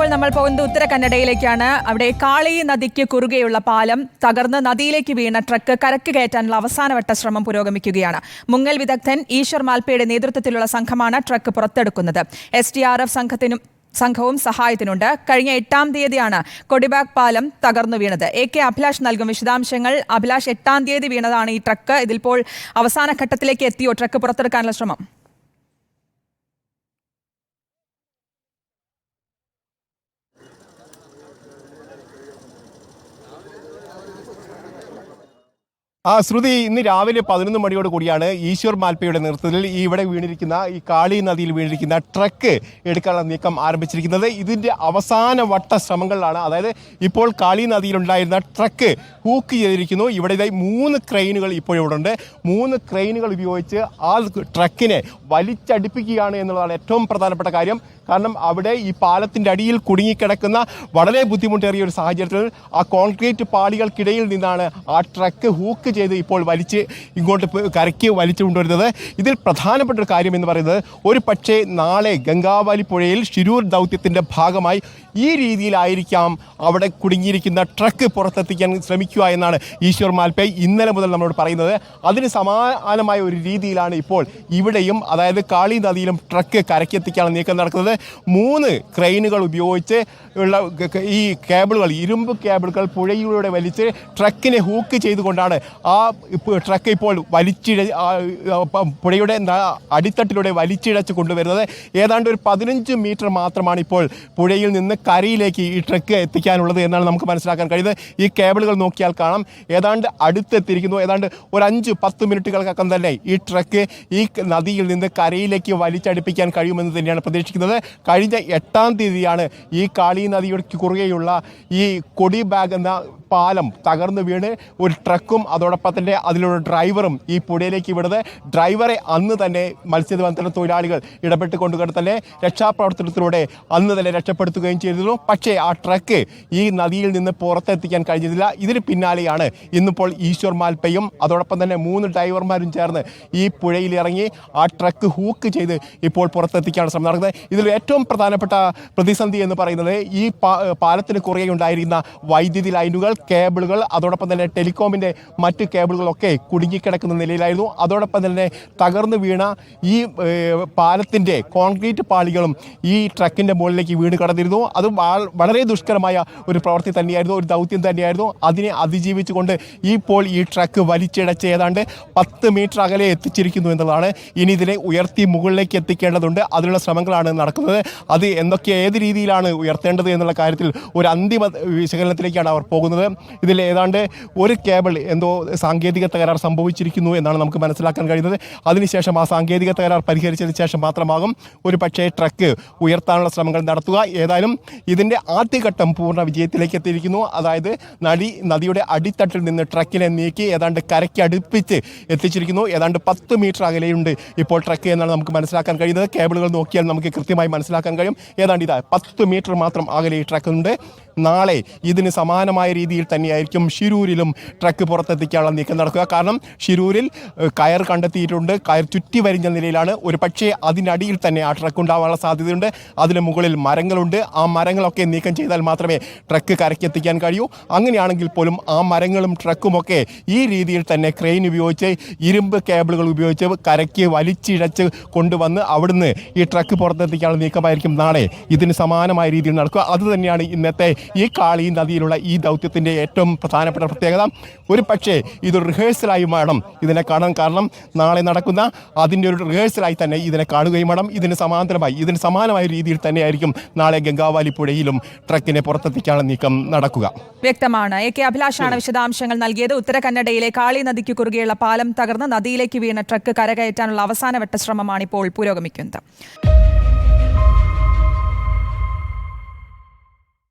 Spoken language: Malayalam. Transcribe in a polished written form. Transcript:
ഇപ്പോൾ നമ്മൾ പോകുന്നത് ഉത്തര കന്നഡയിലേക്കാണ്. അവിടെ കാളി നദിക്ക് കുറുകെയുള്ള പാലം തകർന്ന് നദിയിലേക്ക് വീണ ട്രക്ക് കരക്ക് കയറ്റാനുള്ള അവസാനവട്ട ശ്രമം പുരോഗമിക്കുകയാണ്. മുങ്ങൽ വിദഗ്ധൻ ഈശ്വർ മാൽപ്പയുടെ നേതൃത്വത്തിലുള്ള സംഘമാണ് ട്രക്ക് പുറത്തെടുക്കുന്നത്. SDRF സംഘവും സഹായത്തിനുണ്ട്. കഴിഞ്ഞ 8-ാം തീയതിയാണ് കൊടിബാഗ് പാലം തകർന്നു വീണത്. AK അഭിലാഷ് നൽകും വിശദാംശങ്ങൾ. അഭിലാഷ്, 8-ാം തീയതി വീണതാണ് ഈ ട്രക്ക്. ഇതിലിപ്പോൾ അവസാന ഘട്ടത്തിലേക്ക് എത്തിയോ ട്രക്ക് പുറത്തെടുക്കാനുള്ള ശ്രമം? ശ്രുതി, ഇന്ന് രാവിലെ 11 മണിയോട് കൂടിയാണ് ഈശ്വർ മാൽപ്പയുടെ നേതൃത്വത്തിൽ ഇവിടെ വീണിരിക്കുന്ന ഈ കാളി നദിയിൽ വീണിരിക്കുന്ന ട്രക്ക് എടുക്കാനുള്ള നീക്കം ആരംഭിച്ചിരിക്കുന്നത്. ഇതിൻ്റെ അവസാന വട്ട ശ്രമങ്ങളിലാണ്. അതായത് ഇപ്പോൾ കാളി നദിയിലുണ്ടായിരുന്ന ട്രക്ക് ഹൂക്ക് ചെയ്തിരിക്കുന്നു. ഇവിടെ 3 ക്രെയിനുകൾ ഇപ്പോഴിവിടെ ഉണ്ട്. 3 ക്രെയിനുകൾ ഉപയോഗിച്ച് ആ ട്രക്കിനെ വലിച്ചടിപ്പിക്കുകയാണ് എന്നുള്ളതാണ് ഏറ്റവും പ്രധാനപ്പെട്ട കാര്യം. കാരണം അവിടെ ഈ പാലത്തിൻ്റെ അടിയിൽ കുടുങ്ങിക്കിടക്കുന്ന വളരെ ബുദ്ധിമുട്ടേറിയ ഒരു സാഹചര്യത്തിൽ ആ കോൺക്രീറ്റ് പാളികൾക്കിടയിൽ നിന്നാണ് ആ ട്രക്ക് ഹൂക്ക് ചെയ്ത് ഇപ്പോൾ വലിച്ച് ഇങ്ങോട്ട് കരയ്ക്ക് വലിച്ചു കൊണ്ടുവരുന്നത്. ഇതിൽ പ്രധാനപ്പെട്ട ഒരു കാര്യം എന്ന് പറയുന്നത്, ഒരു പക്ഷേ നാളെ ഗംഗാവാലി പുഴയിൽ ഷിരൂർ ദൗത്യത്തിൻ്റെ ഭാഗമായി ഈ രീതിയിലായിരിക്കാം അവിടെ കുടുങ്ങിയിരിക്കുന്ന ട്രക്ക് പുറത്തെത്തിക്കാൻ ശ്രമിക്കുക എന്നാണ് ഈശ്വർ മാൽപ്പെ ഇന്നലെ മുതൽ നമ്മളോട് പറയുന്നത്. അതിന് സമാനമായ ഒരു രീതിയിലാണ് ഇപ്പോൾ ഇവിടെയും, അതായത് കാളി നദിയിലും ട്രക്ക് കരയ്ക്കെത്തിക്കാനുള്ള നീക്കം നടക്കുന്നത്. 3 ക്രെയിനുകൾ ഉപയോഗിച്ച് ഉള്ള ഈ കേബിളുകൾ, ഇരുമ്പ് കേബിളുകൾ പുഴയിലൂടെ വലിച്ച് ട്രക്കിനെ ഹൂക്ക് ചെയ്തുകൊണ്ടാണ് ആ ട്രക്ക് ഇപ്പോൾ പുഴയുടെ അടിത്തട്ടിലൂടെ വലിച്ചിഴച്ച് കൊണ്ടുവരുന്നത്. ഏതാണ്ട് ഒരു 15 മീറ്റർ മാത്രമാണ് ഇപ്പോൾ പുഴയിൽ നിന്ന് കരയിലേക്ക് ഈ ട്രക്ക് എത്തിക്കാനുള്ളത് എന്നാണ് നമുക്ക് മനസ്സിലാക്കാൻ കഴിയുന്നത്. ഈ കേബിളുകൾ നോക്കിയാൽ കാണാം, ഏതാണ്ട് അടുത്തെത്തിയിരിക്കുന്നു. ഏതാണ്ട് ഒരു 5-10 മിനിറ്റുകൾക്കകം തന്നെ ഈ ട്രക്ക് ഈ നദിയിൽ നിന്ന് കരയിലേക്ക് വലിച്ചടിപ്പിക്കാൻ കഴിയുമെന്ന് തന്നെയാണ് പ്രതീക്ഷിക്കുന്നത്. കഴിഞ്ഞ 8-ാം തീയതിയാണ് ഈ കാളി നദിയുടെ കുറുകെയുള്ള ഈ കൊടിബാഗ് എന്ന പാലം തകർന്നു വീണ് ഒരു ട്രക്കും അതോടൊപ്പം തന്നെ അതിലുള്ള ഡ്രൈവറും ഈ പുഴയിലേക്ക് വിടുന്നത്. ഡ്രൈവറെ അന്ന് തന്നെ മത്സ്യബന്ധന തൊഴിലാളികൾ ഇടപെട്ടുകൊണ്ടുകൊണ്ട് തന്നെ രക്ഷാപ്രവർത്തനത്തിലൂടെ അന്ന് തന്നെ രക്ഷപ്പെടുത്തുകയും ചെയ്തിരുന്നു. പക്ഷേ ആ ട്രക്ക് ഈ നദിയിൽ നിന്ന് പുറത്തെത്തിക്കാൻ കഴിഞ്ഞില്ല. ഇതിന് പിന്നാലെയാണ് ഇന്നിപ്പോൾ ഈശ്വർ മാൽപ്പയും അതോടൊപ്പം തന്നെ 3 ഡ്രൈവർമാരും ചേർന്ന് ഈ പുഴയിൽ ഇറങ്ങി ആ ട്രക്ക് ഹൂക്ക് ചെയ്ത് ഇപ്പോൾ പുറത്തെത്തിക്കാനുള്ള ശ്രമം നടക്കുന്നത്. ഇതിൽ ഏറ്റവും പ്രധാനപ്പെട്ട പ്രതിസന്ധി എന്ന് പറയുന്നത്, ഈ പാലത്തിന് കുറുകെ ഉണ്ടായിരുന്ന വൈദ്യുതി ലൈനുകൾ, കേബിളുകൾ, അതോടൊപ്പം തന്നെ ടെലികോമിൻ്റെ മറ്റ് കേബിളുകളൊക്കെ കുടുങ്ങിക്കിടക്കുന്ന നിലയിലായിരുന്നു. അതോടൊപ്പം തന്നെ തകർന്നു വീണ ഈ പാലത്തിൻ്റെ കോൺക്രീറ്റ് പാളികളും ഈ ട്രക്കിൻ്റെ മുകളിലേക്ക് വീണ് കടന്നിരുന്നു. അത് വളരെ ദുഷ്കരമായ ഒരു പ്രവൃത്തി തന്നെയായിരുന്നു, ഒരു ദൗത്യം തന്നെയായിരുന്നു. അതിനെ അതിജീവിച്ചുകൊണ്ട് ഇപ്പോൾ ഈ ട്രക്ക് വലിച്ചിഴച്ച് ഏതാണ്ട് 10 മീറ്റർ അകലെ എത്തിച്ചിരിക്കുന്നു എന്നുള്ളതാണ്. ഇനി ഇതിനെ ഉയർത്തി മുകളിലേക്ക് എത്തിക്കേണ്ടതുണ്ട്. അതിനുള്ള ശ്രമങ്ങളാണ് നടക്കുന്നത്. അത് ഏത് രീതിയിലാണ് ഉയർത്തേണ്ടത് എന്നുള്ള കാര്യത്തിൽ ഒരു അന്തിമ വിശകലനത്തിലേക്കാണ് അവർ പോകുന്നത്. ഇതിൽ ഏതാണ്ട് ഒരു കേബിൾ എന്തോ സാങ്കേതിക തകരാർ സംഭവിച്ചിരിക്കുന്നു എന്നാണ് നമുക്ക് മനസ്സിലാക്കാൻ കഴിയുന്നത്. അതിനുശേഷം ആ സാങ്കേതിക തകരാർ പരിഹരിച്ചതിന് ശേഷം മാത്രമാകും ഒരു പക്ഷേ ട്രക്ക് ഉയർത്താനുള്ള ശ്രമങ്ങൾ നടത്തുക. ഏതായാലും ഇതിൻ്റെ ആദ്യഘട്ടം പൂർണ്ണ വിജയത്തിലേക്ക് എത്തിയിരിക്കുന്നു. അതായത് നദിയുടെ അടിത്തട്ടിൽ നിന്ന് ട്രക്കിനെ നീക്കി ഏതാണ്ട് കരയ്ക്ക് അടുപ്പിച്ച് എത്തിച്ചിരിക്കുന്നു. ഏതാണ്ട് 10 മീറ്റർ അകലെയുണ്ട് ഇപ്പോൾ ട്രക്ക് എന്നാണ് നമുക്ക് മനസ്സിലാക്കാൻ കഴിയുന്നത്. കേബിളുകൾ നോക്കിയാൽ നമുക്ക് കൃത്യമായി മനസ്സിലാക്കാൻ കഴിയും. ഏതാണ്ട് 10 മീറ്റർ മാത്രം അകലെ ഈ ട്രക്കുണ്ട്. നാളെ ഇതിന് സമാനമായ രീതിയിൽ തന്നെയായിരിക്കും ഷിരൂരിലും ട്രക്ക് പുറത്തെത്തിക്കാനുള്ള നീക്കം നടക്കുക. കാരണം ഷിരൂരിൽ കയർ കണ്ടെത്തിയിട്ടുണ്ട്. കയർ ചുറ്റി വരിഞ്ഞ നിലയിലാണ്. ഒരു പക്ഷേ അതിനടിയിൽ തന്നെ ആ ട്രക്ക് ഉണ്ടാവാനുള്ള സാധ്യതയുണ്ട്. അതിന് മുകളിൽ മരങ്ങളുണ്ട്. ആ മരങ്ങളൊക്കെ നീക്കം ചെയ്താൽ മാത്രമേ ട്രക്ക് കരയ്ക്കെത്തിക്കാൻ കഴിയൂ. അങ്ങനെയാണെങ്കിൽ പോലും ആ മരങ്ങളും ട്രക്കുമൊക്കെ ഈ രീതിയിൽ തന്നെ ക്രെയിൻ ഉപയോഗിച്ച്, ഇരുമ്പ് കേബിളുകൾ ഉപയോഗിച്ച് കരയ്ക്ക് വലിച്ചിഴച്ച് കൊണ്ടുവന്ന് അവിടുന്ന് ഈ ട്രക്ക് പുറത്തെത്തിക്കാനുള്ള നീക്കമായിരിക്കും നാളെ ഇതിന് സമാനമായ രീതിയിൽ നടക്കുക. അതുതന്നെയാണ് ഇന്നത്തെ ഈ കാളി നദിയിലുള്ള ഈ ദൗത്യത്തിൻ്റെ ഏറ്റവും പ്രധാനപ്പെട്ട പ്രത്യേകത. ഒരു പക്ഷേ ഇതൊരു റിഹേഴ്സലായി വേണം ഇതിനെ കാണാൻ. കാരണം നാളെ നടക്കുന്ന അതിൻ്റെ ഒരു റിഹേഴ്സലായി തന്നെ ഇതിനെ കാണുകയും വേണം. ഇതിന് സമാനമായ രീതിയിൽ തന്നെയായിരിക്കും നാളെ ഗംഗാവാലി പുഴയിലും ട്രക്കിനെ പുറത്തെത്തിക്കാനുള്ള നീക്കം നടക്കുക. വ്യക്തമാണ്. AK അഭിലാഷാണ് വിശദാംശങ്ങൾ നൽകിയത്. ഉത്തര കന്നഡയിലെ കാളി നദിക്ക് കുറുകെയുള്ള പാലം തകർന്ന് നദിയിലേക്ക് വീണ ട്രക്ക് കരകയറ്റാനുള്ള അവസാനവട്ട ശ്രമമാണ് ഇപ്പോൾ പുരോഗമിക്കുന്നത്.